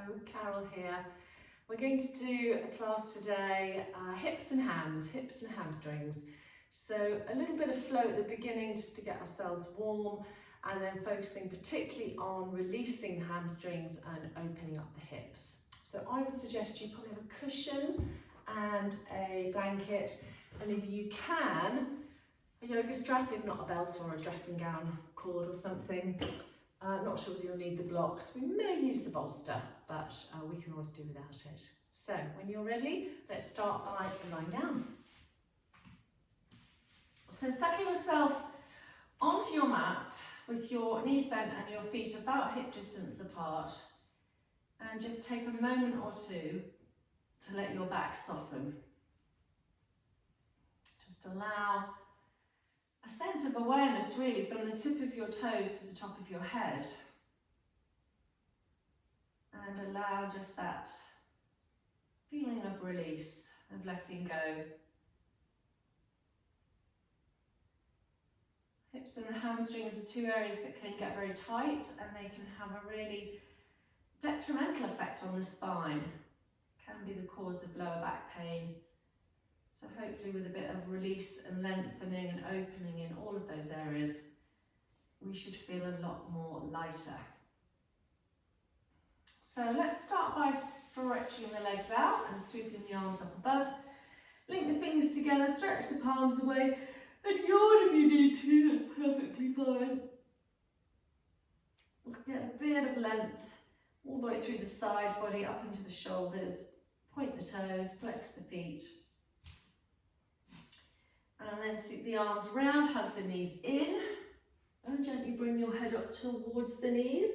Hello, Carol here. We're going to do a class today, hips and hamstrings. So a little bit of flow at the beginning just to get ourselves warm, and then focusing particularly on releasing the hamstrings and opening up the hips. So I would suggest you probably have a cushion and a blanket, and if you can, a yoga strap, if not a belt or a dressing gown cord or something. Not sure whether you'll need the blocks. We may use the bolster, but we can always do without it. So when you're ready, let's start by lying down. So settle yourself onto your mat with your knees bent and your feet about hip distance apart, and just take a moment or two to let your back soften. Just allow a sense of awareness really from the tip of your toes to the top of your head, and allow just that feeling of release, of letting go. Hips and hamstrings are two areas that can get very tight, and they can have a really detrimental effect on the spine. Can be the cause of lower back pain. So hopefully with a bit of release and lengthening and opening in all of those areas, we should feel a lot more lighter. So let's start by stretching the legs out and sweeping the arms up above. Link the fingers together, stretch the palms away, and yawn if you need to, that's perfectly fine. Let's get a bit of length all the way through the side body, up into the shoulders. Point the toes, flex the feet. And then sweep the arms around, hug the knees in, and gently bring your head up towards the knees.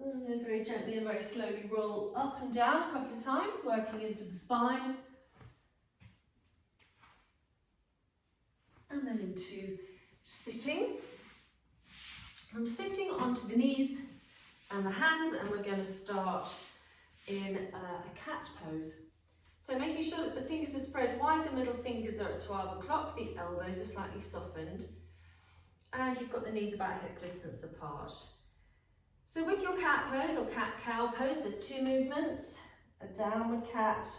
And then very gently and very slowly roll up and down a couple of times, working into the spine. And then into sitting. I'm sitting onto the knees and the hands, and we're going to start in a cat pose. So making sure that the fingers are spread wide, the middle fingers are at 12 o'clock, the elbows are slightly softened, and you've got the knees about hip distance apart. So with your cat pose or cat-cow pose, there's two movements, a downward cat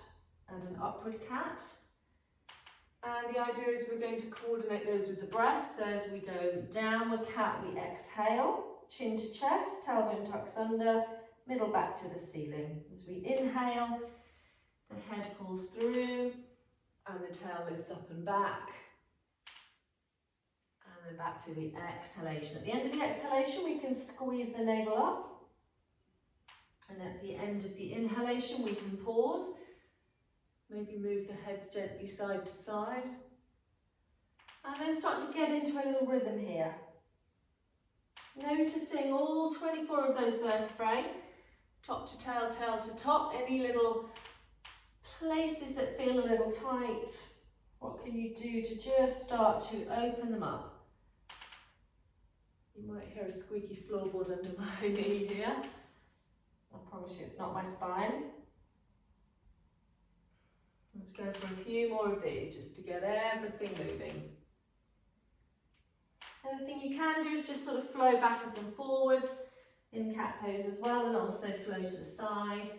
and an upward cat. And the idea is we're going to coordinate those with the breath. So as we go downward cat, we exhale, chin to chest, tailbone tucks under, middle back to the ceiling. As we inhale, the head pulls through and the tail lifts up and back. And then back to the exhalation. At the end of the exhalation, we can squeeze the navel up. And at the end of the inhalation, we can pause. Maybe move the head gently side to side. And then start to get into a little rhythm here. Noticing all 24 of those vertebrae, top to tail, tail to top, any little places that feel a little tight. What can you do to just start to open them up? You might hear a squeaky floorboard under my knee here. I promise you it's not my spine. Let's go for a few more of these just to get everything moving. Another thing you can do is just sort of flow backwards and forwards in cat pose as well, and also flow to the side.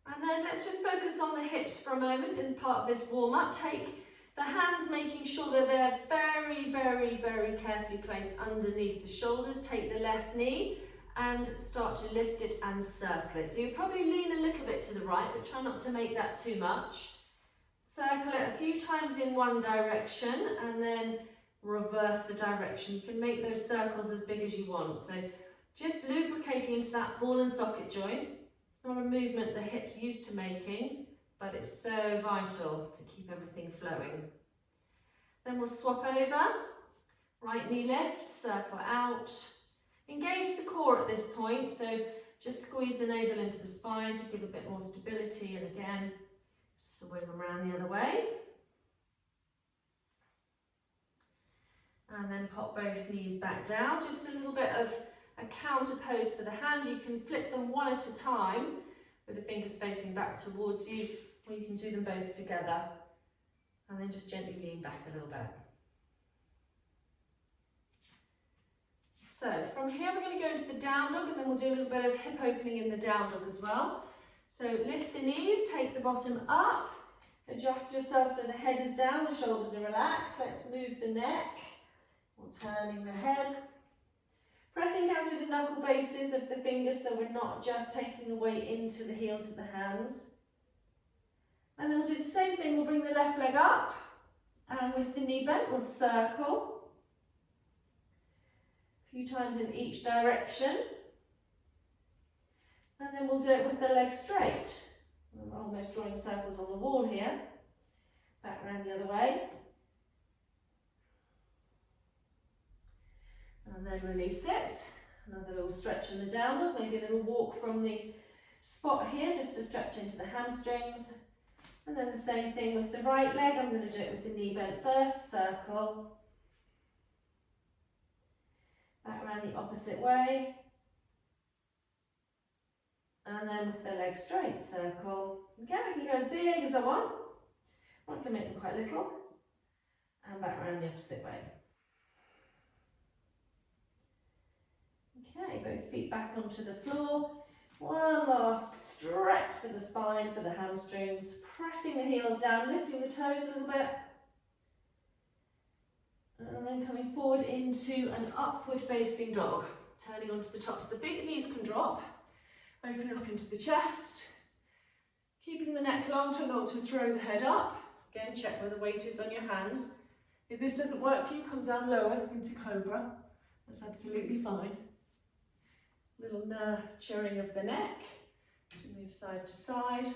And then let's just focus on the hips for a moment as part of this warm-up. Take the hands, making sure that they're very, very, very carefully placed underneath the shoulders. Take the left knee and start to lift it and circle it. So you probably lean a little bit to the right, but try not to make that too much. Circle it a few times in one direction and then reverse the direction. You can make those circles as big as you want. So just lubricating into that ball and socket joint. It's not a movement the hips used to making, but it's so vital to keep everything flowing. Then we'll swap over. Right knee lift, circle out. Engage the core at this point, so just squeeze the navel into the spine to give a bit more stability, and again, swing around the other way. And then pop both knees back down, just a little bit of a counter pose for the hands. You can flip them one at a time with the fingers facing back towards you, or you can do them both together. And then just gently lean back a little bit. So from here we're going to go into the down dog, and then we'll do a little bit of hip opening in the down dog as well. So lift the knees, take the bottom up, adjust yourself so the head is down, the shoulders are relaxed. Let's move the neck, or turning the head. Pressing down through the knuckle bases of the fingers so we're not just taking the weight into the heels of the hands. And then we'll do the same thing, we'll bring the left leg up, and with the knee bent we'll circle. A few times in each direction. And then we'll do it with the legs straight. I'm almost drawing circles on the wall here. Back around the other way. And then release it. Another little stretch in the down dog, maybe a little walk from the spot here just to stretch into the hamstrings. And then the same thing with the right leg. I'm going to do it with the knee bent first, circle. Back around the opposite way. And then with the leg straight, circle. Again, I can go as big as I want. I can make them quite little. And back around the opposite way. Okay, both feet back onto the floor. One last stretch for the spine, for the hamstrings. Pressing the heels down, lifting the toes a little bit. And then coming forward into an upward facing dog. Turning onto the tops of the feet, the knees can drop. Open up into the chest. Keeping the neck long, try not to throw the head up. Again, check where the weight is on your hands. If this doesn't work for you, come down lower into cobra. That's absolutely fine. Little nurturing of the neck. To move side to side.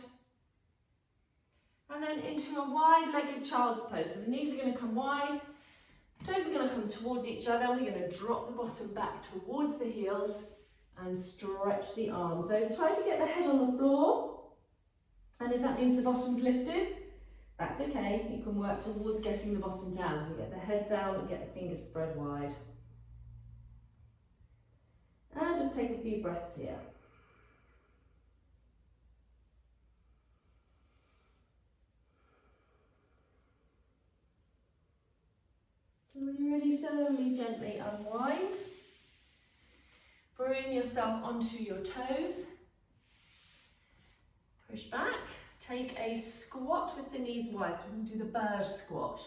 And then into a wide-legged child's pose. So the knees are going to come wide. Toes are going to come towards each other. We're going to drop the bottom back towards the heels and stretch the arms. So try to get the head on the floor. And if that means the bottom's lifted, that's okay. You can work towards getting the bottom down. You get the head down and get the fingers spread wide. And just take a few breaths here. So when you're ready, slowly, gently unwind. Bring yourself onto your toes. Push back. Take a squat with the knees wide. So we're going to do the bird squat.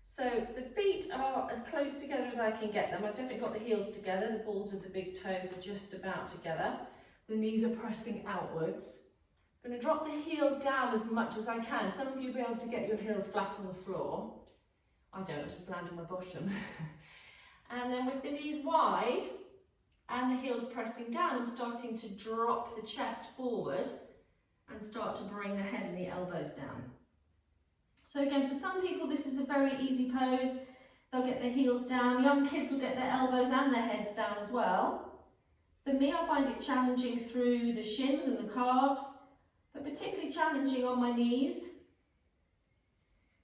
So the feet are as close together as I can get them. I've definitely got the heels together. The balls of the big toes are just about together. The knees are pressing outwards. I'm going to drop the heels down as much as I can. Some of you will be able to get your heels flat on the floor. I don't, I just land on my bottom. And then with the knees wide and the heels pressing down, I'm starting to drop the chest forward and start to bring the head and the elbows down. So again, for some people, this is a very easy pose. They'll get their heels down. Young kids will get their elbows and their heads down as well. For me, I find it challenging through the shins and the calves, but particularly challenging on my knees.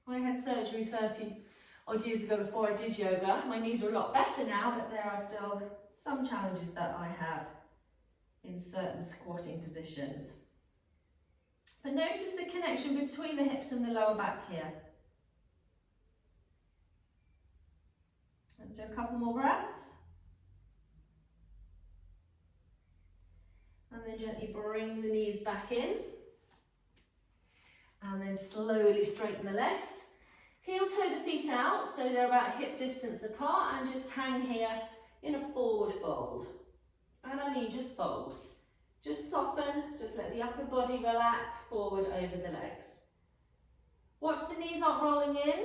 I had surgery 30 odd years ago before I did yoga. My knees are a lot better now, but there are still some challenges that I have in certain squatting positions. But notice the connection between the hips and the lower back here. Let's do a couple more breaths. And then gently bring the knees back in. And then slowly straighten the legs. Heel toe the feet out so they're about hip distance apart, and just hang here in a forward fold. And I mean just fold. Just soften, just let the upper body relax forward over the legs. Watch the knees aren't rolling in.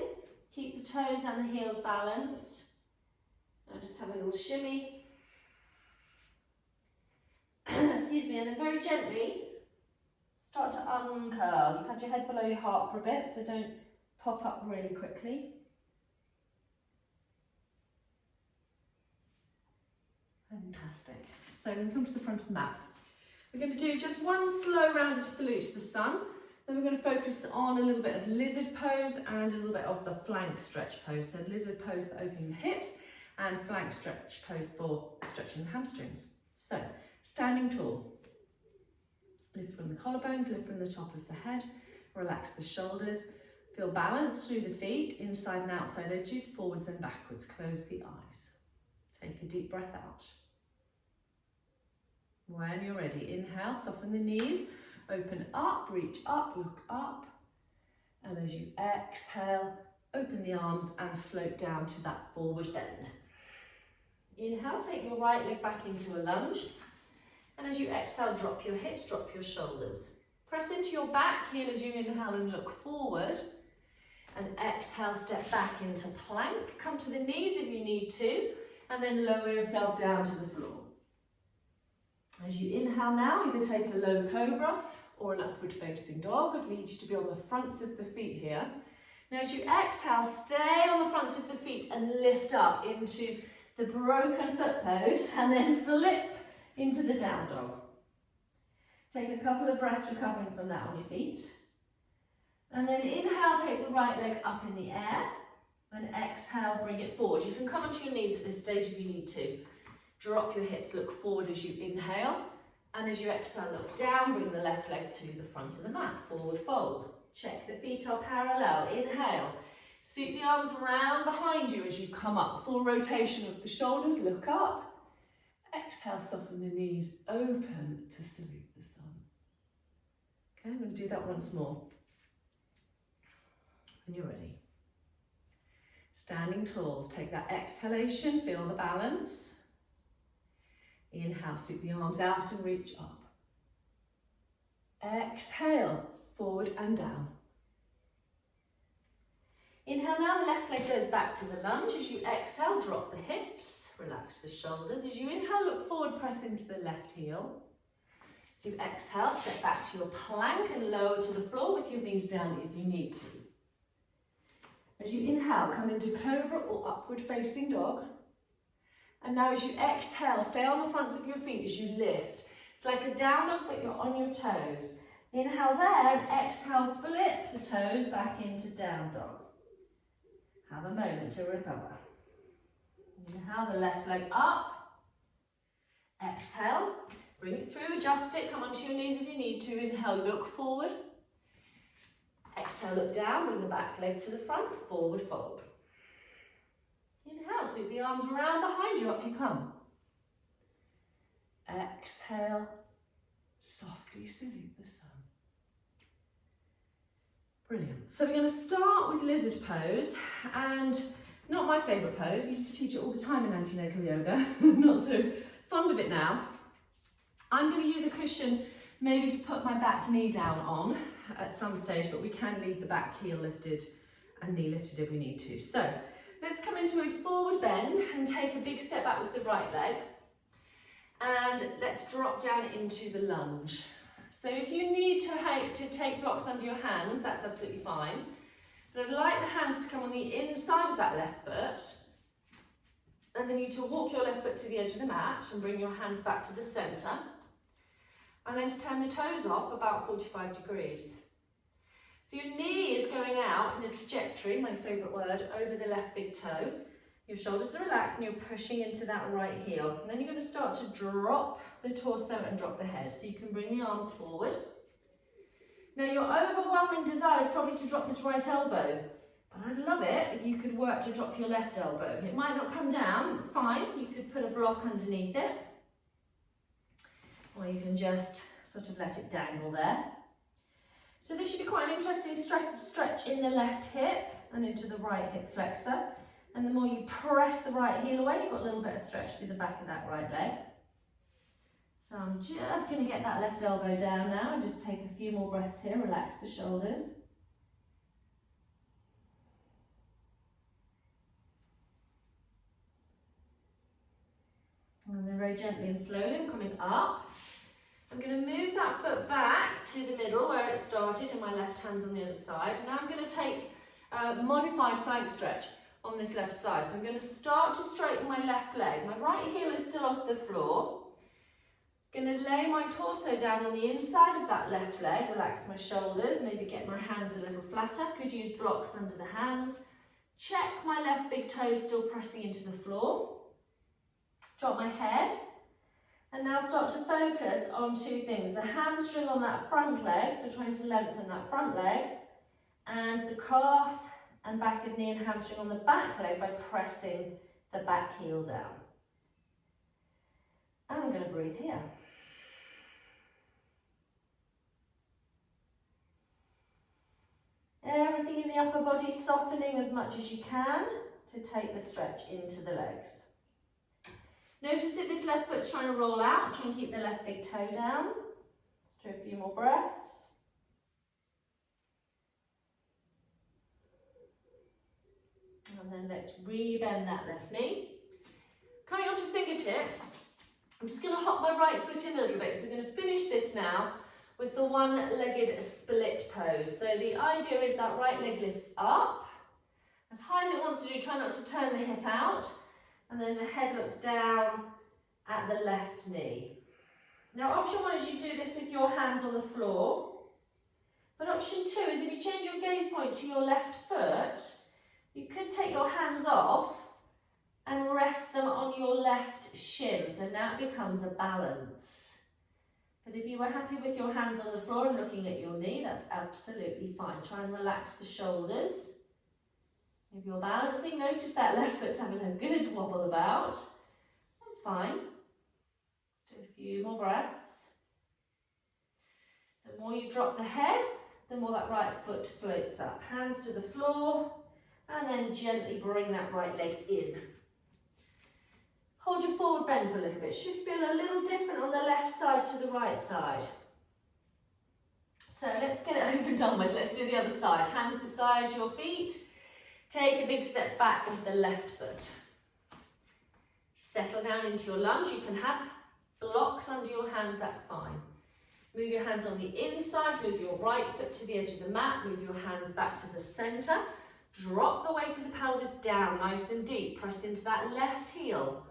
Keep the toes and the heels balanced. Now just have a little shimmy. Excuse me, and then very gently start to uncurl. You've had your head below your heart for a bit, so don't pop up really quickly. Fantastic. So then come to the front of the mat. We're going to do just one slow round of salute to the sun. Then we're going to focus on a little bit of lizard pose and a little bit of the flank stretch pose. So lizard pose for opening the hips and flank stretch pose for stretching the hamstrings. So standing tall. Lift from the collarbones, lift from the top of the head. Relax the shoulders. Feel balance through the feet, inside and outside edges, forwards and backwards. Close the eyes. Take a deep breath out. When you're ready, inhale, soften the knees, open up, reach up, look up. And as you exhale, open the arms and float down to that forward bend. Inhale, take your right leg back into a lunge. And as you exhale, drop your hips, drop your shoulders. Press into your back heel as you inhale and look forward. And exhale, step back into plank. Come to the knees if you need to. And then lower yourself down to the floor. As you inhale now, either take a low cobra or an upward facing dog. I'd need you to be on the fronts of the feet here. Now as you exhale, stay on the fronts of the feet and lift up into the broken foot pose and then flip into the down dog. Take a couple of breaths recovering from that on your feet. And then inhale, take the right leg up in the air. And exhale, bring it forward. You can come onto your knees at this stage if you need to. Drop your hips, look forward as you inhale. And as you exhale, look down, bring the left leg to the front of the mat. Forward fold. Check the feet are parallel. Inhale. Sweep the arms around behind you as you come up. Full rotation of the shoulders, look up. Exhale, soften the knees, open to salute the sun. Okay, I'm going to do that once more. When you're ready. Standing tall, take that exhalation, feel the balance. Inhale, sweep the arms out and reach up. Exhale, forward and down. Inhale now, the left leg goes back to the lunge. As you exhale, drop the hips, relax the shoulders. As you inhale, look forward, press into the left heel. As you exhale, step back to your plank and lower to the floor with your knees down if you need to. As you inhale, come into cobra or upward facing dog. And now as you exhale, stay on the fronts of your feet as you lift. It's like a down dog, but you're on your toes. Inhale there and exhale, flip the toes back into down dog. Have a moment to recover. Inhale the left leg up. Exhale, bring it through, adjust it, come onto your knees if you need to. Inhale, look forward. Exhale, look down, bring the back leg to the front, forward fold. Inhale, sweep the arms around behind you, up you come. Exhale, softly salute the sun. Brilliant. So we're going to start with lizard pose, and not my favourite pose. I used to teach it all the time in antenatal yoga. Not so fond of it now. I'm going to use a cushion maybe to put my back knee down on at some stage, but we can leave the back heel lifted and knee lifted if we need to. So let's come into a forward bend and take a big step back with the right leg. And let's drop down into the lunge. So if you need to take blocks under your hands, that's absolutely fine. But I'd like the hands to come on the inside of that left foot. And then you to walk your left foot to the edge of the mat and bring your hands back to the centre. And then to turn the toes off about 45 degrees. So your knee is going out in a trajectory, my favourite word, over the left big toe. Your shoulders are relaxed and you're pushing into that right heel. And then you're going to start to drop the torso and drop the head. So you can bring the arms forward. Now your overwhelming desire is probably to drop this right elbow. But I'd love it if you could work to drop your left elbow. It might not come down, it's fine. You could put a block underneath it. Or you can just sort of let it dangle there. So this should be quite an interesting stretch in the left hip and into the right hip flexor. And the more you press the right heel away, you've got a little bit of stretch through the back of that right leg. So I'm just going to get that left elbow down now and just take a few more breaths here, relax the shoulders. And then very gently and slowly, I'm coming up. I'm going to move that foot back to the middle where it started and my left hand's on the other side. Now I'm going to take a modified flank stretch on this left side. So I'm going to start to straighten my left leg. My right heel is still off the floor. I'm going to lay my torso down on the inside of that left leg, relax my shoulders, maybe get my hands a little flatter. Could use blocks under the hands. Check my left big toe still pressing into the floor. Drop my head. And now start to focus on two things. The hamstring on that front leg, so trying to lengthen that front leg, and the calf and back of knee and hamstring on the back leg by pressing the back heel down. And I'm going to breathe here. Everything in the upper body softening as much as you can to take the stretch into the legs. Notice if this left foot's trying to roll out, try and keep the left big toe down. Do a few more breaths. And then let's rebend that left knee. Coming onto fingertips, I'm just going to hop my right foot in a little bit. So we're going to finish this now with the one-legged split pose. So the idea is that right leg lifts up as high as it wants to do. Try not to turn the hip out, and then the head looks down at the left knee. Now option one is you do this with your hands on the floor, but option two is if you change your gaze point to your left foot, you could take your hands off and rest them on your left shin, so now it becomes a balance. But if you were happy with your hands on the floor and looking at your knee, that's absolutely fine. Try and relax the shoulders. If you're balancing, notice that left foot's having a good wobble about. That's fine. Let's do a few more breaths. The more you drop the head, the more that right foot floats up. Hands to the floor, and then gently bring that right leg in. Hold your forward bend for a little bit. Should feel a little different on the left side to the right side. So let's get it over and done with. Let's do the other side. Hands beside your feet. Take a big step back with the left foot. Settle down into your lunge. You can have blocks under your hands, that's fine. Move your hands on the inside. Move your right foot to the edge of the mat. Move your hands back to the centre. Drop the weight of the pelvis down nice and deep. Press into that left heel.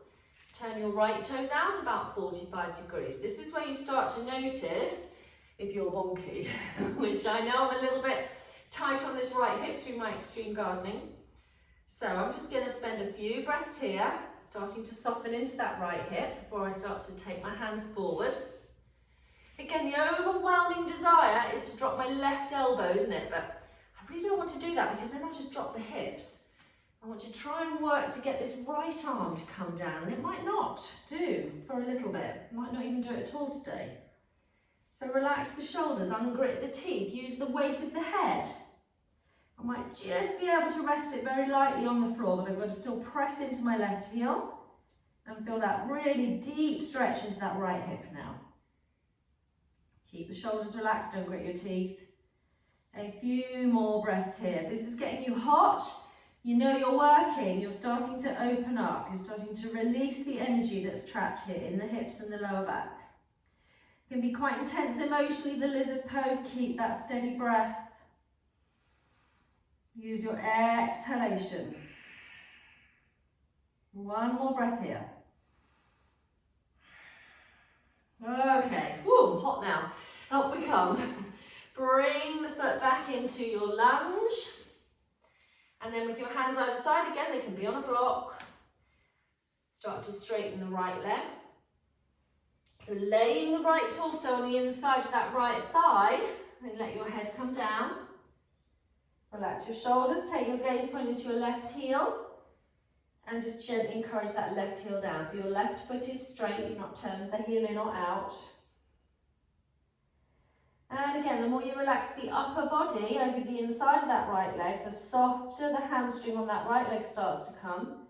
Turn your right toes out about 45 degrees. This is where you start to notice if you're wonky, which I know I'm a little bit tight on this right hip through my extreme gardening. So I'm just going to spend a few breaths here, starting to soften into that right hip before I start to take my hands forward. Again, the overwhelming desire is to drop my left elbow, isn't it? But I really don't want to do that because then I just drop the hips. I want to try and work to get this right arm to come down, and it might not do for a little bit. It might not even do it at all today. So relax the shoulders, ungrit the teeth, use the weight of the head. I might just be able to rest it very lightly on the floor, but I've got to still press into my left heel and feel that really deep stretch into that right hip now. Keep the shoulders relaxed, don't grit your teeth. A few more breaths here. If this is getting you hot, you know you're working, you're starting to open up, you're starting to release the energy that's trapped here in the hips and the lower back. It can be quite intense emotionally, the lizard pose. Keep that steady breath. Use your exhalation. One more breath here. Okay, woo, hot now. Up we come. Bring the foot back into your lunge. And then with your hands either side, again, they can be on a block. Start to straighten the right leg. So laying the right torso on the inside of that right thigh, then let your head come down. Relax your shoulders, take your gaze point into your left heel, and just gently encourage that left heel down. So your left foot is straight, you've not turned the heel in or out. And again, the more you relax the upper body over the inside of that right leg, the softer the hamstring on that right leg starts to come.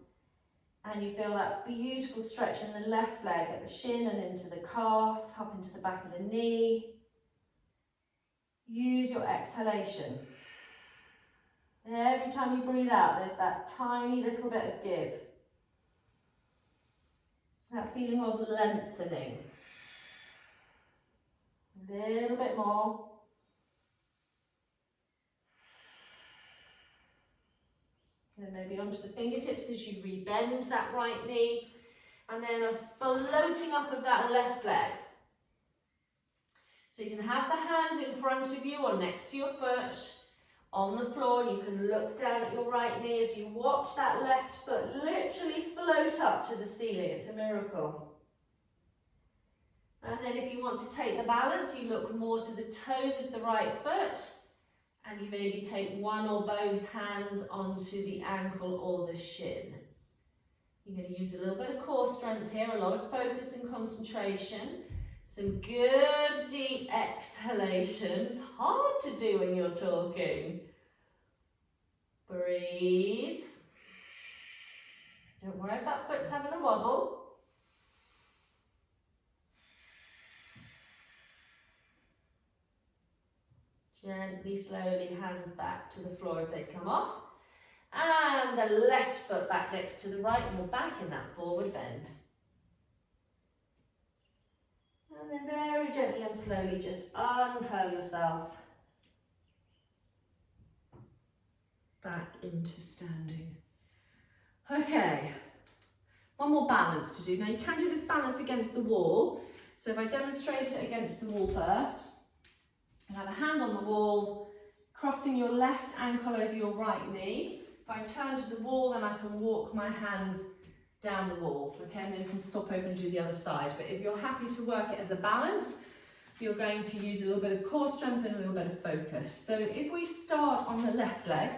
And you feel that beautiful stretch in the left leg at the shin and into the calf, up into the back of the knee. Use your exhalation. And every time you breathe out, there's that tiny little bit of give. That feeling of lengthening. A little bit more. And maybe onto the fingertips as you rebend that right knee. And then a floating up of that left leg. So you can have the hands in front of you or next to your foot on the floor, and you can look down at your right knee as you watch that left foot literally float up to the ceiling. It's a miracle. And then if you want to take the balance, you look more to the toes of the right foot, and you maybe take one or both hands onto the ankle or the shin. You're going to use a little bit of core strength here, a lot of focus and concentration. Some good deep exhalations. Hard to do when you're talking. Breathe. Don't worry if that foot's having a wobble. Gently, slowly, hands back to the floor if they come off. And the left foot back next to the right, and we're back in that forward bend. And then very gently and slowly just uncurl yourself. Back into standing. Okay, one more balance to do. Now you can do this balance against the wall. So if I demonstrate it against the wall first, and have a hand on the wall, crossing your left ankle over your right knee. If I turn to the wall, then I can walk my hands down the wall, okay, and then you can stop over and do the other side. But if you're happy to work it as a balance, you're going to use a little bit of core strength and a little bit of focus. So if we start on the left leg,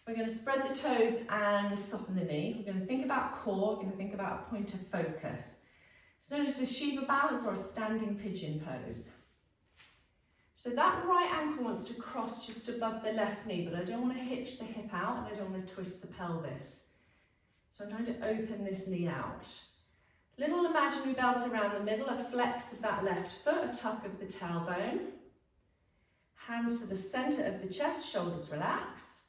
we're going to spread the toes and soften the knee. We're going to think about core, we're going to think about a point of focus. It's known as the Shiva balance or a standing pigeon pose. So that right ankle wants to cross just above the left knee, but I don't want to hitch the hip out and I don't want to twist the pelvis. So I'm trying to open this knee out. Little imaginary belt around the middle, a flex of that left foot, a tuck of the tailbone. Hands to the centre of the chest, shoulders relax.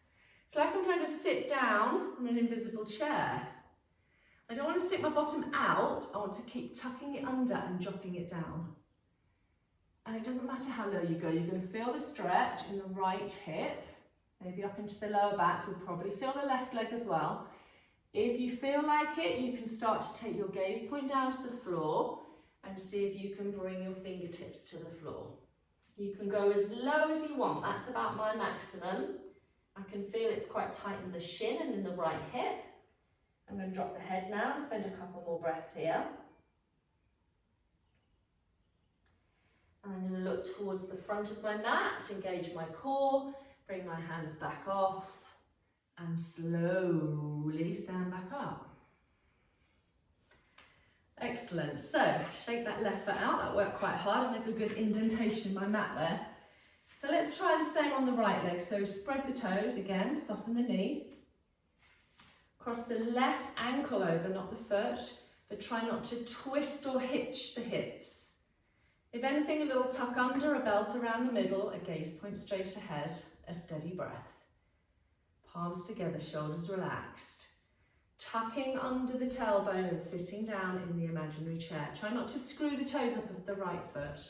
It's like I'm trying to sit down on an invisible chair. I don't want to stick my bottom out, I want to keep tucking it under and dropping it down. And it doesn't matter how low you go, you're going to feel the stretch in the right hip, maybe up into the lower back. You'll probably feel the left leg as well. If you feel like it, you can start to take your gaze point down to the floor and see if you can bring your fingertips to the floor. You can go as low as you want, that's about my maximum. I can feel it's quite tight in the shin and in the right hip. I'm going to drop the head now and spend a couple more breaths here. And I'm going to look towards the front of my mat, engage my core, bring my hands back off, and slowly stand back up. Excellent. So, shake that left foot out. That worked quite hard. I'll make a good indentation in my mat there. So let's try the same on the right leg. So spread the toes again, soften the knee. Cross the left ankle over, not the foot, but try not to twist or hitch the hips. If anything, a little tuck under, a belt around the middle, a gaze point straight ahead, a steady breath. Palms together, shoulders relaxed. Tucking under the tailbone and sitting down in the imaginary chair. Try not to screw the toes up of the right foot.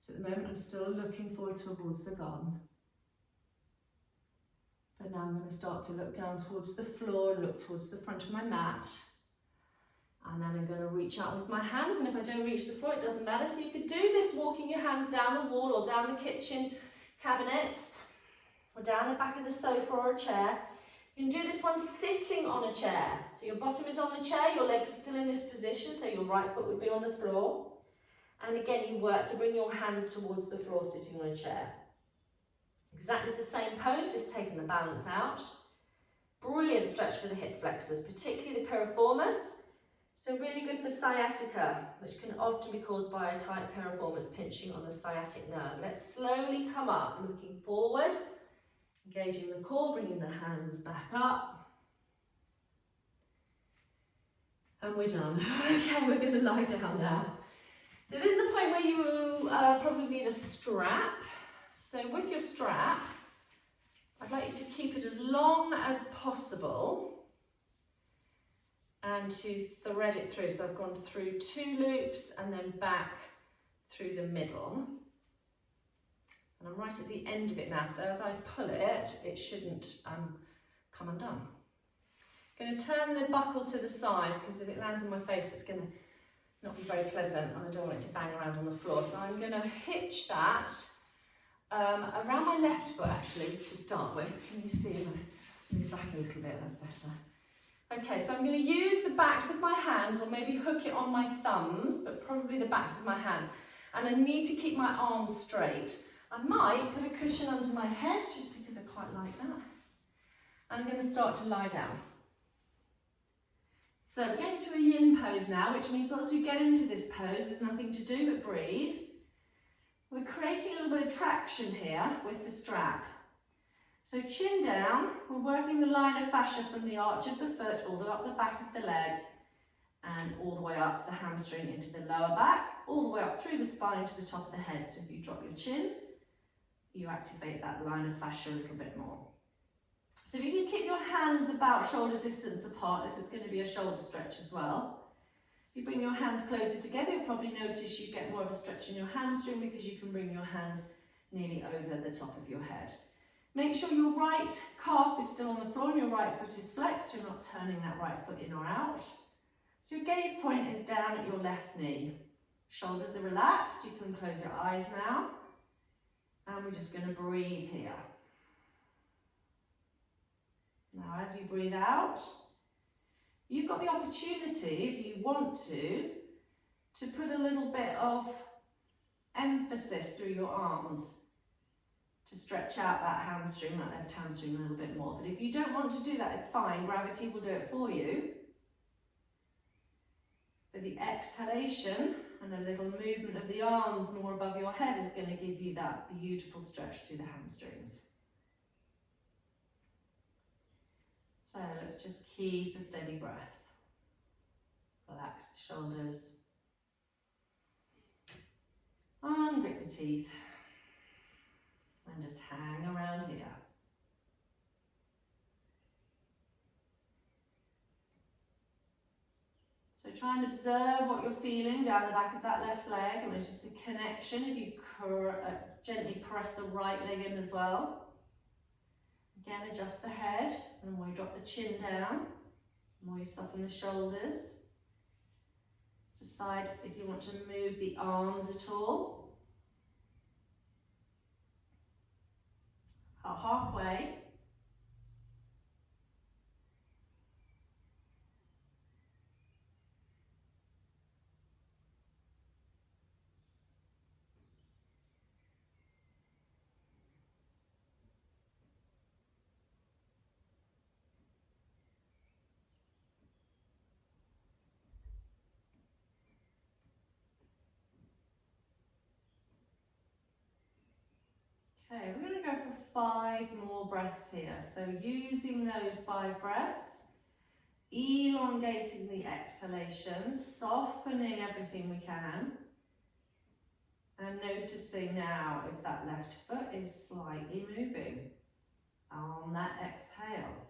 So at the moment, I'm still looking forward towards the garden. But now I'm going to start to look down towards the floor, look towards the front of my mat. And then I'm going to reach out with my hands, and if I don't reach the floor, it doesn't matter. So you could do this walking your hands down the wall or down the kitchen cabinets or down the back of the sofa or a chair. You can do this one sitting on a chair. So your bottom is on the chair, your legs are still in this position, so your right foot would be on the floor. And again, you work to bring your hands towards the floor sitting on a chair. Exactly the same pose, just taking the balance out. Brilliant stretch for the hip flexors, particularly the piriformis. So really good for sciatica, which can often be caused by a tight piriformis pinching on the sciatic nerve. Let's slowly come up, looking forward, engaging the core, bringing the hands back up. And we're done. Okay, we're going to lie down now. So this is the point where you will probably need a strap. So with your strap, I'd like you to keep it as long as possible and to thread it through. So I've gone through 2 loops and then back through the middle. And I'm right at the end of it now, so as I pull it, it shouldn't come undone. I'm going to turn the buckle to the side, because if it lands on my face, it's going to not be very pleasant, and I don't want it to bang around on the floor. So I'm going to hitch that around my left foot, actually, to start with. Can you see? Move back a little bit, that's better. Okay, so I'm going to use the backs of my hands, or maybe hook it on my thumbs, but probably the backs of my hands. And I need to keep my arms straight. I might put a cushion under my head, just because I quite like that. And I'm going to start to lie down. So we're getting to a yin pose now, which means once we get into this pose, there's nothing to do but breathe. We're creating a little bit of traction here with the strap. So chin down, we're working the line of fascia from the arch of the foot all the way up the back of the leg and all the way up the hamstring into the lower back, all the way up through the spine to the top of the head. So if you drop your chin, you activate that line of fascia a little bit more. So if you can keep your hands about shoulder distance apart, this is going to be a shoulder stretch as well. If you bring your hands closer together, you'll probably notice you get more of a stretch in your hamstring because you can bring your hands nearly over the top of your head. Make sure your right calf is still on the floor and your right foot is flexed. You're not turning that right foot in or out. So your gaze point is down at your left knee. Shoulders are relaxed. You can close your eyes now. And we're just going to breathe here. Now, as you breathe out, you've got the opportunity, if you want to put a little bit of emphasis through your arms to stretch out that hamstring, that left hamstring a little bit more. But if you don't want to do that, it's fine. Gravity will do it for you. But the exhalation and a little movement of the arms more above your head is going to give you that beautiful stretch through the hamstrings. So let's just keep a steady breath. Relax the shoulders. Ungrit the teeth. And just hang around here. So try and observe what you're feeling down the back of that left leg, and notice the connection if you gently press the right leg in as well. Again, adjust the head, and the more you drop the chin down, the more you soften the shoulders. Decide if you want to move the arms at all. Halfway. Okay, we're going to go for 5 more breaths here. So using those 5 breaths, elongating the exhalations, softening everything we can, and noticing now if that left foot is slightly moving on that exhale.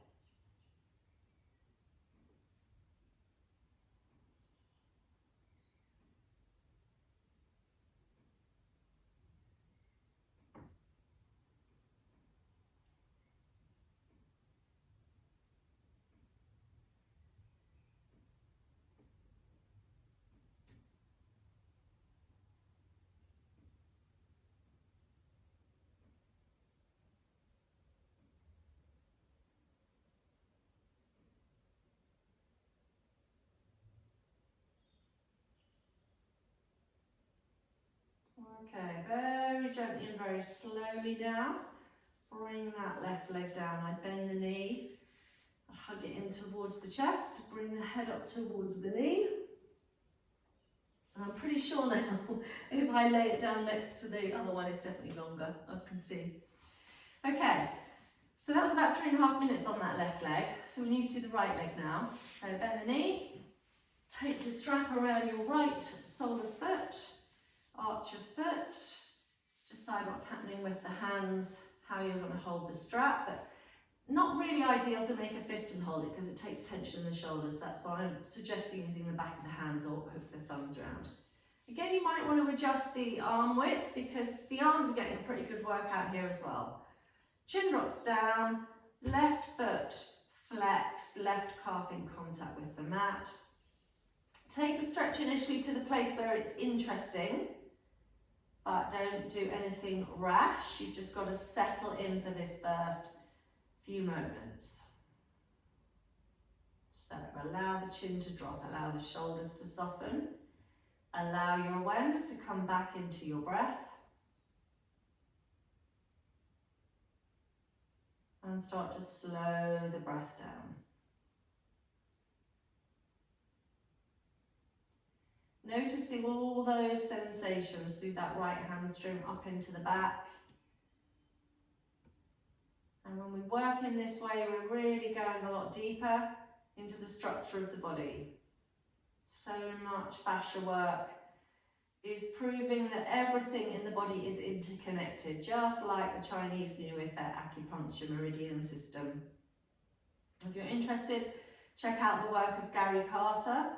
Okay, very gently and very slowly now. Bring that left leg down. I bend the knee, I hug it in towards the chest, bring the head up towards the knee. And I'm pretty sure now, if I lay it down next to the other one, it's definitely longer, I can see. Okay, so that was about 3.5 minutes on that left leg. So we need to do the right leg now. So bend the knee, take your strap around your right sole of foot, arch your foot, decide what's happening with the hands, how you're going to hold the strap, but not really ideal to make a fist and hold it because it takes tension in the shoulders. That's why I'm suggesting using the back of the hands or hook the thumbs around. Again, you might want to adjust the arm width because the arms are getting a pretty good workout here as well. Chin drops down, left foot flexed, left calf in contact with the mat. Take the stretch initially to the place where it's interesting, but don't do anything rash. You've just got to settle in for this first few moments. So allow the chin to drop, allow the shoulders to soften, allow your awareness to come back into your breath, and start to slow the breath down. Noticing all those sensations through that right hamstring up into the back. And when we work in this way, we're really going a lot deeper into the structure of the body. So much fascia work is proving that everything in the body is interconnected, just like the Chinese knew with their acupuncture meridian system. If you're interested, check out the work of Gary Carter,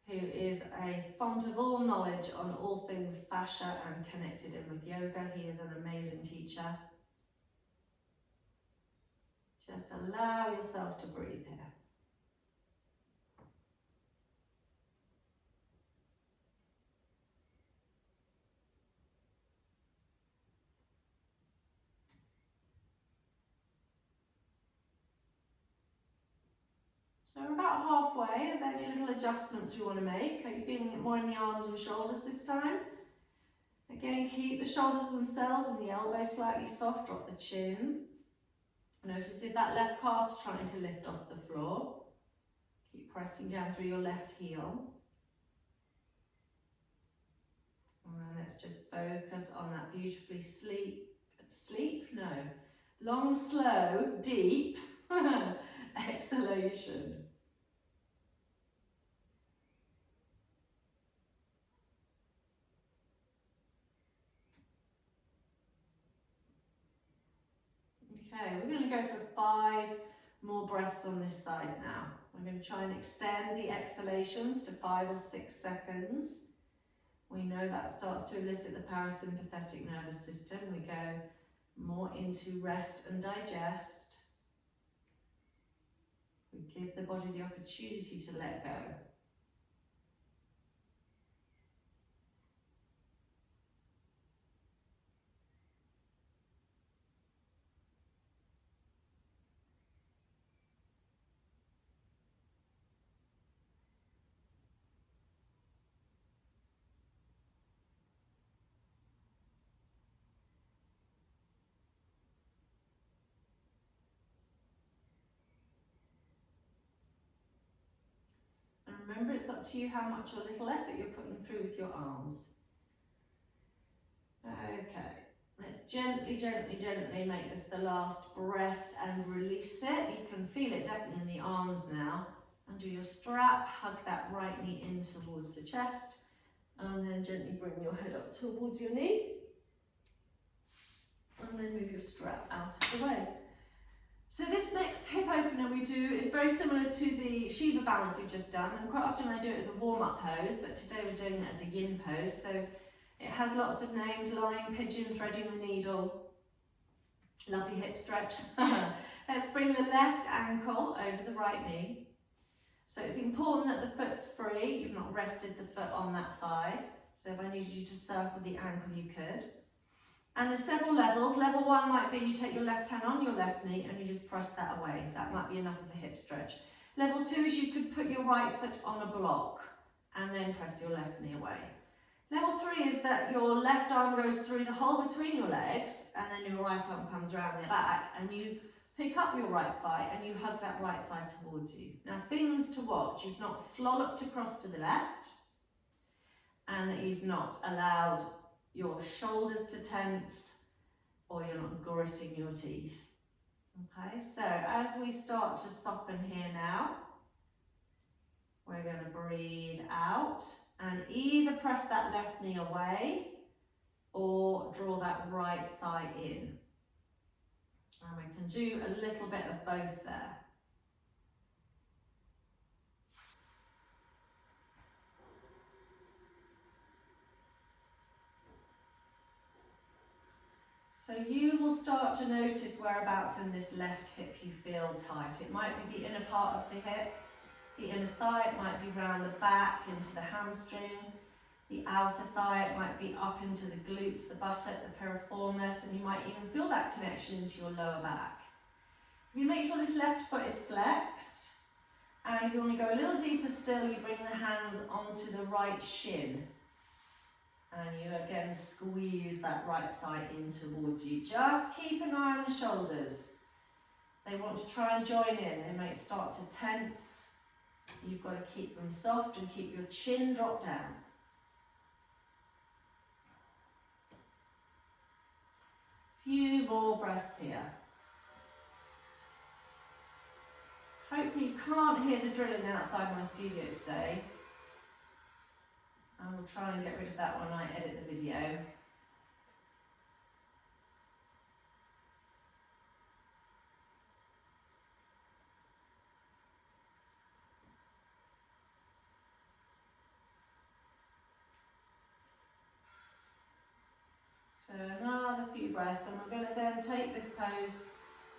who is a font of all knowledge on all things fascia and connected in with yoga. He is an amazing teacher. Just allow yourself to breathe here. So we're about halfway. Are there any little adjustments we want to make? Are you feeling it more in the arms and shoulders this time? Again, keep the shoulders themselves and the elbows slightly soft, drop the chin. Notice if that left calf's trying to lift off the floor. Keep pressing down through your left heel. And let's just focus on that beautifully long, slow, deep exhalation. Okay, we're going to go for 5 more breaths on this side now. We're going to try and extend the exhalations to 5 or 6 seconds. We know that starts to elicit the parasympathetic nervous system. We go more into rest and digest. We give the body the opportunity to let go. And remember, it's up to you how much or little effort you're putting through with your arms. Okay, let's gently, gently, gently make this the last breath and release it. You can feel it definitely in the arms now. Undo your strap, hug that right knee in towards the chest, and then gently bring your head up towards your knee. And then move your strap out of the way. So this next hip opener we do is very similar to the Shiva balance we've just done, and quite often I do it as a warm-up pose, but today we're doing it as a yin pose. So it has lots of names: lying pigeon, threading the needle, lovely hip stretch. Let's bring the left ankle over the right knee. So it's important that the foot's free. You've not rested the foot on that thigh. So if I needed you to circle the ankle, you could. And there's several levels. Level 1 might be you take your left hand on your left knee and you just press that away. That might be enough of a hip stretch. Level 2 is you could put your right foot on a block and then press your left knee away. Level 3 is that your left arm goes through the hole between your legs and then your right arm comes around the back and you pick up your right thigh and you hug that right thigh towards you. Now, things to watch: you've not flopped across to the left and that you've not allowed your shoulders to tense, or you're not gritting your teeth. Okay, so as we start to soften here now, we're going to breathe out and either press that left knee away or draw that right thigh in. And we can do a little bit of both there. So you will start to notice whereabouts in this left hip you feel tight. It might be the inner part of the hip, the inner thigh, it might be round the back into the hamstring, the outer thigh, it might be up into the glutes, the buttock, the piriformis, and you might even feel that connection into your lower back. If you make sure this left foot is flexed, and if you want to go a little deeper still, you bring the hands onto the right shin. And you again squeeze that right thigh in towards you. Just keep an eye on the shoulders. They want to try and join in. They might start to tense. You've got to keep them soft and keep your chin dropped down. Few more breaths here. Hopefully you can't hear the drilling outside my studio today. I will try and get rid of that when I edit the video. So another few breaths, and we're going to then take this pose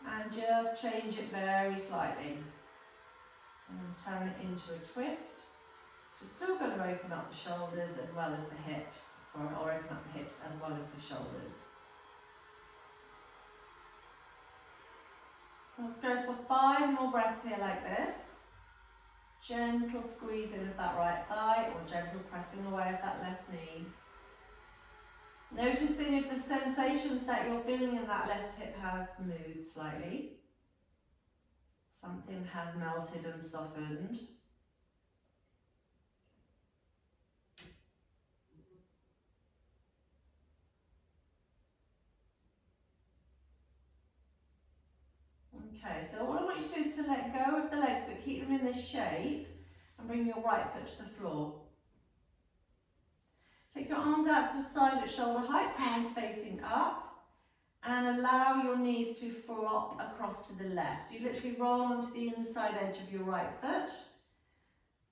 and just change it very slightly. And turn it into a twist. Just still going to open up the shoulders as well as the hips. Sorry, or open up the hips as well as the shoulders. Let's go for 5 more breaths here like this. Gentle squeezing of that right thigh or gentle pressing away of that left knee. Noticing if the sensations that you're feeling in that left hip have moved slightly. Something has melted and softened. Okay, so what I want you to do is to let go of the legs but keep them in this shape and bring your right foot to the floor. Take your arms out to the side at shoulder height, palms facing up, and allow your knees to flop across to the left. So you literally roll onto the inside edge of your right foot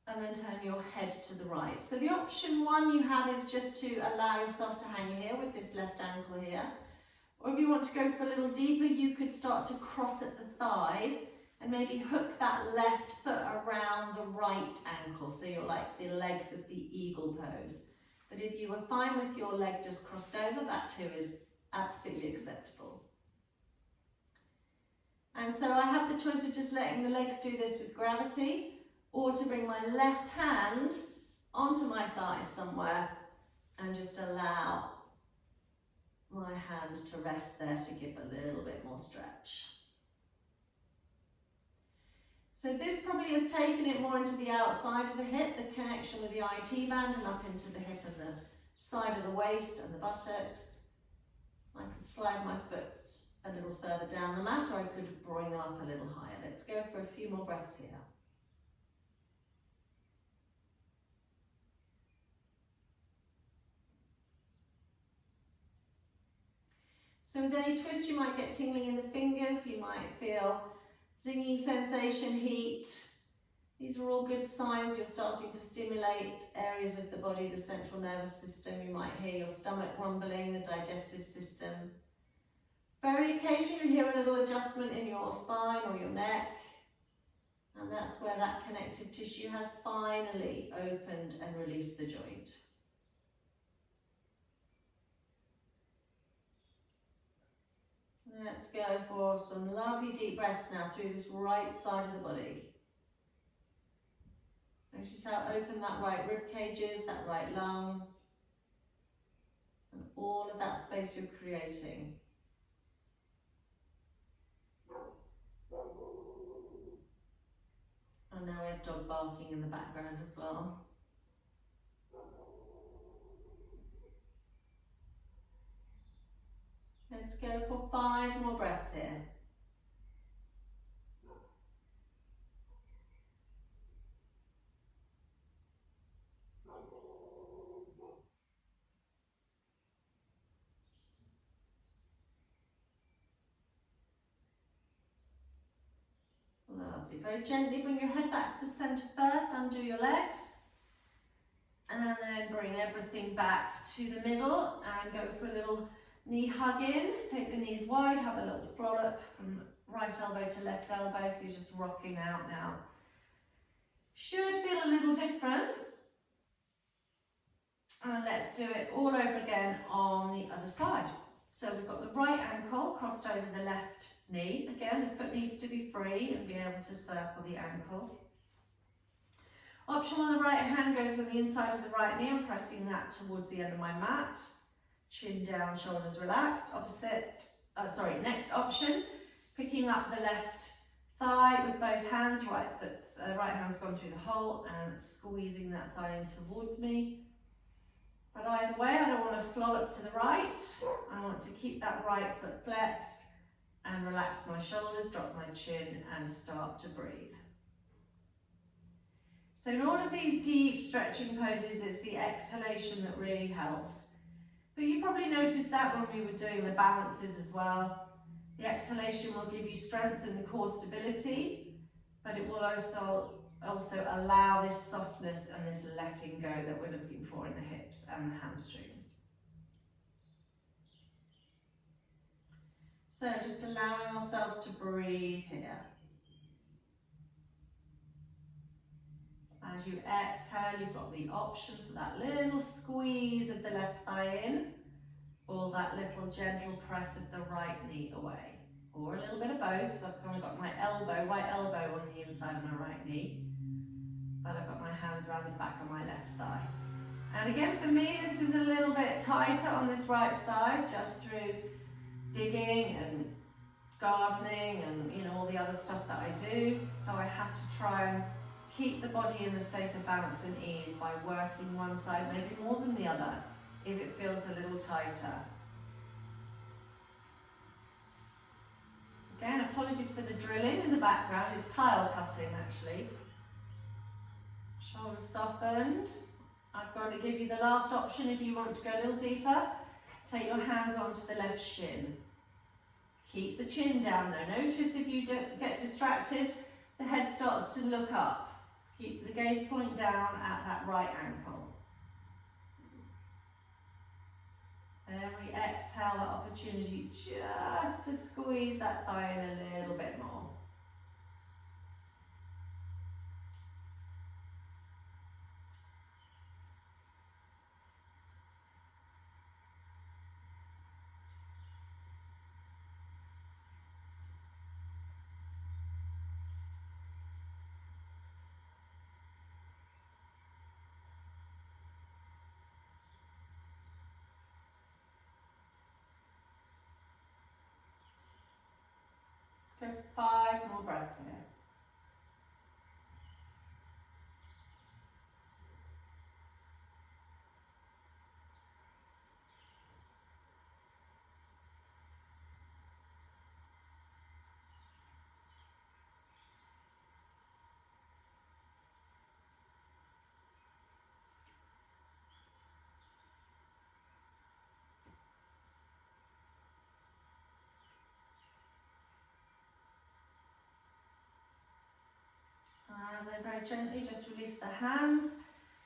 and then turn your head to the right. So the option 1 you have is just to allow yourself to hang here with this left ankle here. Or if you want to go for a little deeper, you could start to cross at the thighs and maybe hook that left foot around the right ankle. So you're like the legs of the eagle pose. But if you were fine with your leg just crossed over, that too is absolutely acceptable. And so I have the choice of just letting the legs do this with gravity, or to bring my left hand onto my thighs somewhere and just allow my hand to rest there to give a little bit more stretch. So this probably has taken it more into the outside of the hip, the connection with the IT band, and up into the hip and the side of the waist and the buttocks. I could slide my foot a little further down the mat, or I could bring them up a little higher. Let's go for a few more breaths here. So with any twist, you might get tingling in the fingers, you might feel zinging sensation, heat. These are all good signs you're starting to stimulate areas of the body, the central nervous system. You might hear your stomach rumbling, the digestive system. Very occasionally you hear a little adjustment in your spine or your neck, and that's where that connective tissue has finally opened and released the joint. Let's go for some lovely deep breaths now through this right side of the body. Notice how open that right rib cage is, that right lung, and all of that space you're creating. And now we have dog barking in the background as well. Let's go for 5 more breaths here. Lovely. Very gently bring your head back to the centre first, undo your legs, and then bring everything back to the middle and go for a little knee hug in. Take the knees wide, have a little frolic from right elbow to left elbow, so you're just rocking out now. Should feel a little different. And let's do it all over again on the other side. So we've got the right ankle crossed over the left knee. Again, the foot needs to be free and be able to circle the ankle. Option on the right hand goes on the inside of the right knee. I'm pressing that towards the end of my mat. Chin down, shoulders relaxed. Next option, picking up the left thigh with both hands, right hand's gone through the hole and squeezing that thigh in towards me. But either way, I don't want to flollop to the right. I want to keep that right foot flexed and relax my shoulders, drop my chin and start to breathe. So in all of these deep stretching poses, it's the exhalation that really helps. But you probably noticed that when we were doing the balances as well. The exhalation will give you strength and core stability, but it will also allow this softness and this letting go that we're looking for in the hips and the hamstrings. So just allowing ourselves to breathe here. As you exhale, you've got the option for that little squeeze of the left thigh in, or that little gentle press of the right knee away, or a little bit of both. So I've kind of got my right elbow on the inside of my right knee, but I've got my hands around the back of my left thigh. And again, for me, this is a little bit tighter on this right side, just through digging and gardening and all the other stuff that I do. So I have to try and keep the body in a state of balance and ease by working one side maybe more than the other if it feels a little tighter. Again, apologies for the drilling in the background, it's tile cutting actually. Shoulders softened. I'm going to give you the last option if you want to go a little deeper. Take your hands onto the left shin. Keep the chin down though. Notice if you don't get distracted, the head starts to look up. Keep the gaze point down at that right ankle. Every exhale, that opportunity just to squeeze that thigh in a little bit more. Let's go 5 more breaths here. And then very gently just release the hands.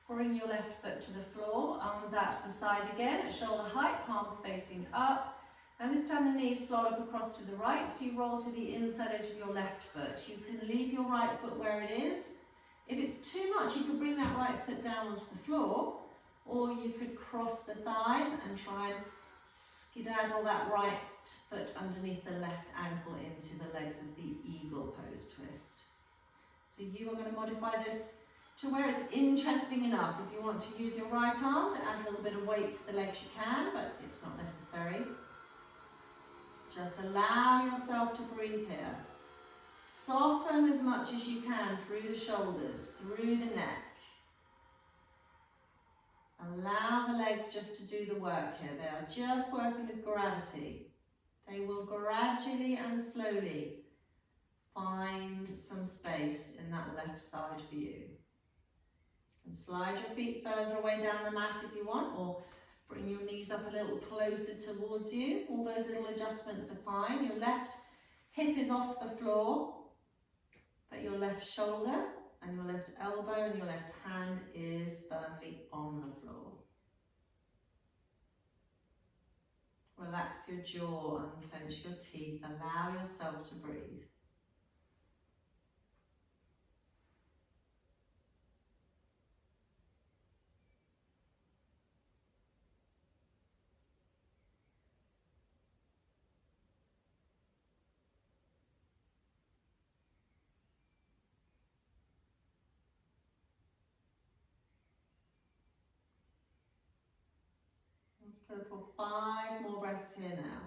Bring your left foot to the floor, arms out to the side again at shoulder height, palms facing up. And this time the knees flow up across to the right, so you roll to the inside edge of your left foot. You can leave your right foot where it is. If it's too much, you could bring that right foot down onto the floor, or you could cross the thighs and try and skedaddle that right foot underneath the left ankle into the legs of the eagle pose twist. So you are going to modify this to where it's interesting enough. If you want to use your right arm to add a little bit of weight to the legs, you can, but it's not necessary. Just allow yourself to breathe here. Soften as much as you can through the shoulders, through the neck. Allow the legs just to do the work here. They are just working with gravity. They will gradually and slowly find some space in that left side for you. And slide your feet further away down the mat if you want, or bring your knees up a little closer towards you. All those little adjustments are fine. Your left hip is off the floor, but your left shoulder and your left elbow and your left hand is firmly on the floor. Relax your jaw, unclench your teeth, allow yourself to breathe. Let's go for 5 more breaths here now.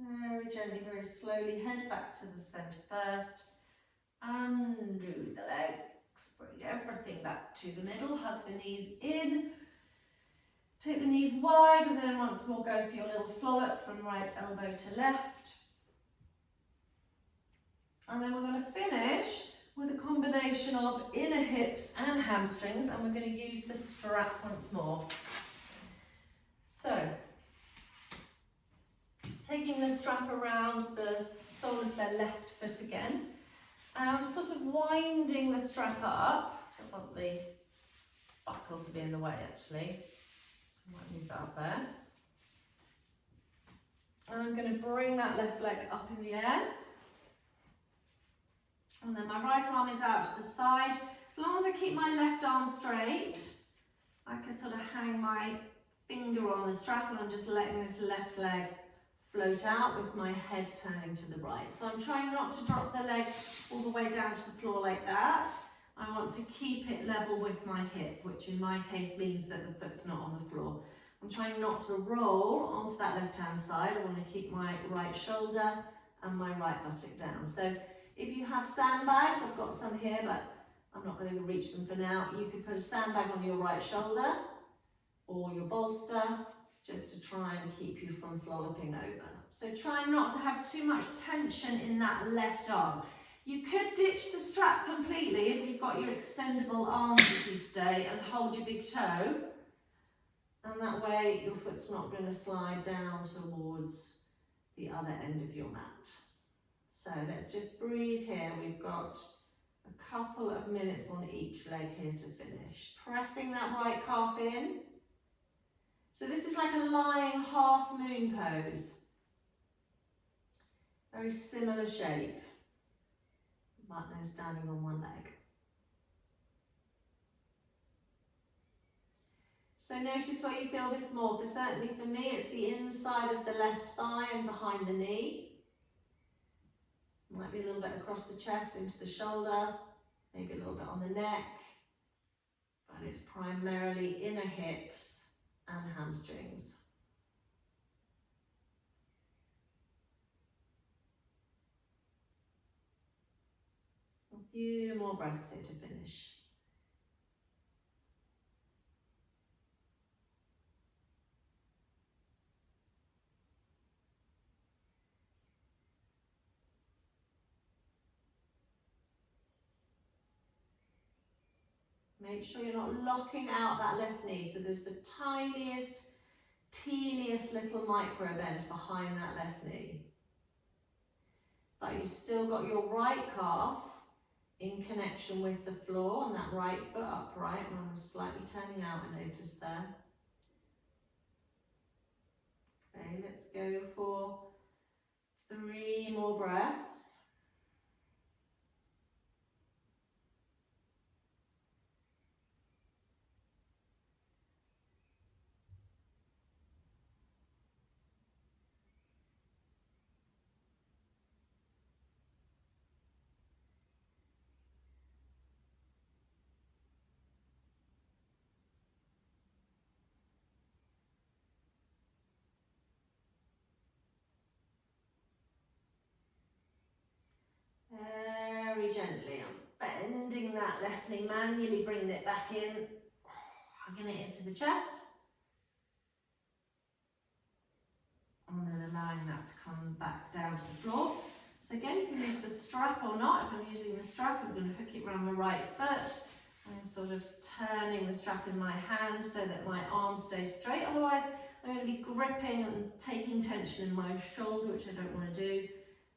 Very gently, very slowly, head back to the centre first. Undo the legs, bring everything back to the middle, hug the knees in. Take the knees wide and then once more go for your little flollop from right elbow to left. And then we're going to finish with a combination of inner hips and hamstrings, and we're going to use the strap once more. So, taking the strap around the sole of their left foot again, and sort of winding the strap up. Don't want the buckle to be in the way actually. I might move that up there. And I'm going to bring that left leg up in the air. And then my right arm is out to the side. As long as I keep my left arm straight, I can sort of hang my finger on the strap and I'm just letting this left leg float out with my head turning to the right. So I'm trying not to drop the leg all the way down to the floor like that. I want to keep it level with my hip, which in my case means that the foot's not on the floor. I'm trying not to roll onto that left-hand side. I want to keep my right shoulder and my right buttock down. So if you have sandbags, I've got some here, but I'm not going to reach them for now. You could put a sandbag on your right shoulder or your bolster just to try and keep you from flopping over. So try not to have too much tension in that left arm. You could ditch the strap completely if you've got your extendable arms with you today and hold your big toe. And that way your foot's not going to slide down towards the other end of your mat. So let's just breathe here. We've got a couple of minutes on each leg here to finish. Pressing that right calf in. So this is like a lying half moon pose. Very similar shape. But no standing on one leg. So notice where you feel this more. Certainly for me, it's the inside of the left thigh and behind the knee. Might be a little bit across the chest into the shoulder, maybe a little bit on the neck, but it's primarily inner hips and hamstrings. A few more breaths here to finish. Make sure you're not locking out that left knee. So there's the tiniest, teeniest little micro bend behind that left knee. But you've still got your right calf in connection with the floor and that right foot upright. And I'm slightly turning out, I notice there. Okay, let's go for 3 more breaths. Very gently, I'm bending that left knee, manually bringing it back in, hugging it into the chest. And then allowing that to come back down to the floor. So again, you can use the strap or not. If I'm using the strap, I'm going to hook it around my right foot. I'm sort of turning the strap in my hand so that my arm stays straight. Otherwise, I'm going to be gripping and taking tension in my shoulder, which I don't want to do.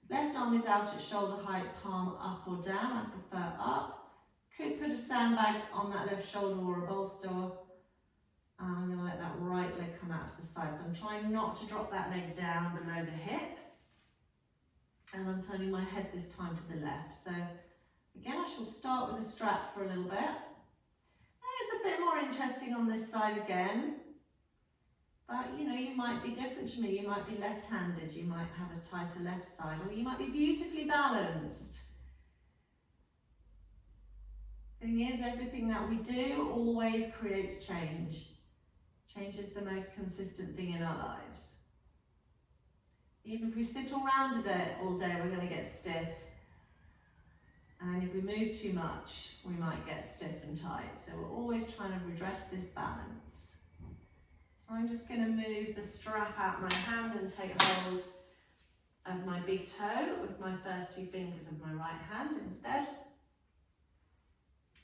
Left arm is out at shoulder height, palm up or down. I prefer up. Could put a sandbag on that left shoulder or a bolster. I'm going to let that right leg come out to the side. So I'm trying not to drop that leg down below the hip. And I'm turning my head this time to the left. So again, I shall start with a strap for a little bit. And it's a bit more interesting on this side again. But you know, you might be different to me. You might be left-handed. You might have a tighter left side. Or you might be beautifully balanced. Thing is, everything that we do always creates change. Change is the most consistent thing in our lives. Even if we sit around all day, we're going to get stiff. And if we move too much, we might get stiff and tight. So we're always trying to redress this balance. So I'm just going to move the strap out my hand and take hold of my big toe with my first two fingers of my right hand instead.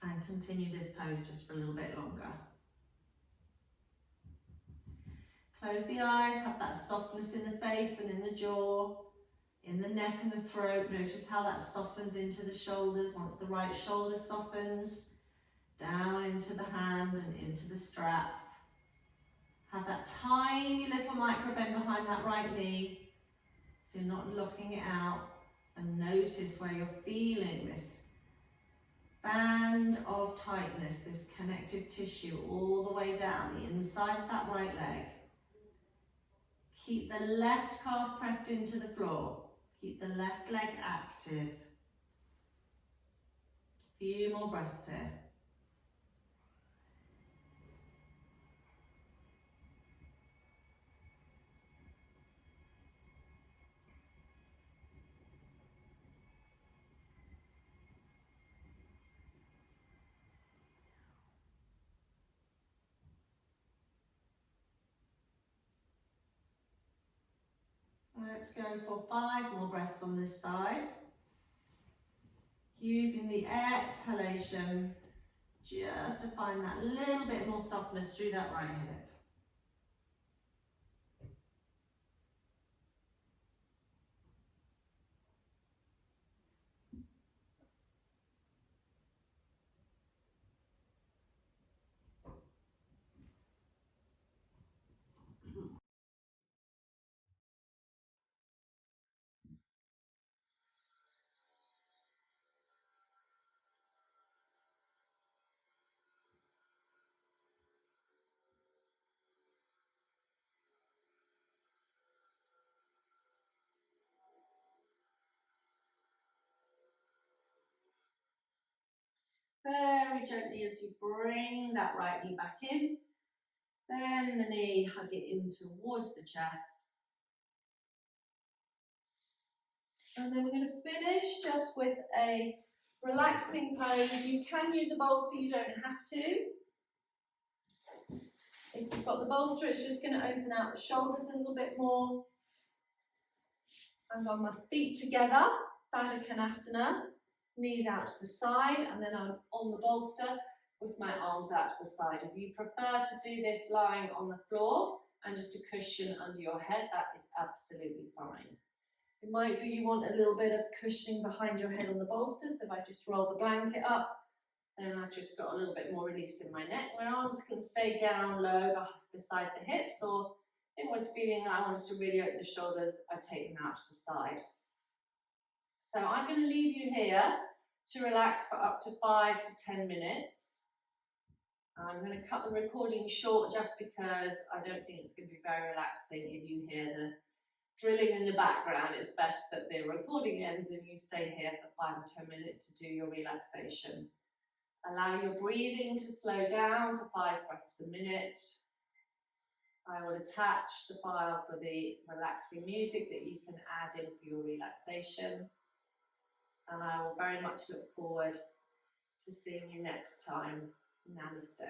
And continue this pose just for a little bit longer. Close the eyes, have that softness in the face and in the jaw. In the neck and the throat, notice how that softens into the shoulders. Once the right shoulder softens, down into the hand and into the strap. Have that tiny little micro bend behind that right knee, so you're not locking it out. And notice where you're feeling this band of tightness, this connective tissue all the way down the inside of that right leg. Keep the left calf pressed into the floor. Keep the left leg active. A few more breaths here. Let's go for 5 more breaths on this side. Using the exhalation just to find that little bit more softness through that right hip. Very gently as you bring that right knee back in, bend the knee, hug it in towards the chest. And then we're going to finish just with a relaxing pose. You can use a bolster, you don't have to. If you've got the bolster, it's just going to open out the shoulders a little bit more. I'm on my feet together, Baddha Konasana, knees out to the side, and then I'm on the bolster with my arms out to the side. If you prefer to do this lying on the floor and just a cushion under your head, that is absolutely fine. It might be you want a little bit of cushioning behind your head on the bolster, so if I just roll the blanket up, then I've just got a little bit more release in my neck. My arms can stay down low beside the hips, or if I was feeling that I wanted to really open the shoulders, I take them out to the side. So I'm going to leave you here to relax for up to 5 to 10 minutes. I'm going to cut the recording short just because I don't think it's going to be very relaxing if you hear the drilling in the background. It's best that the recording ends and you stay here for 5 or 10 minutes to do your relaxation. Allow your breathing to slow down to 5 breaths a minute. I will attach the file for the relaxing music that you can add in for your relaxation. And I will very much look forward to seeing you next time. Namaste.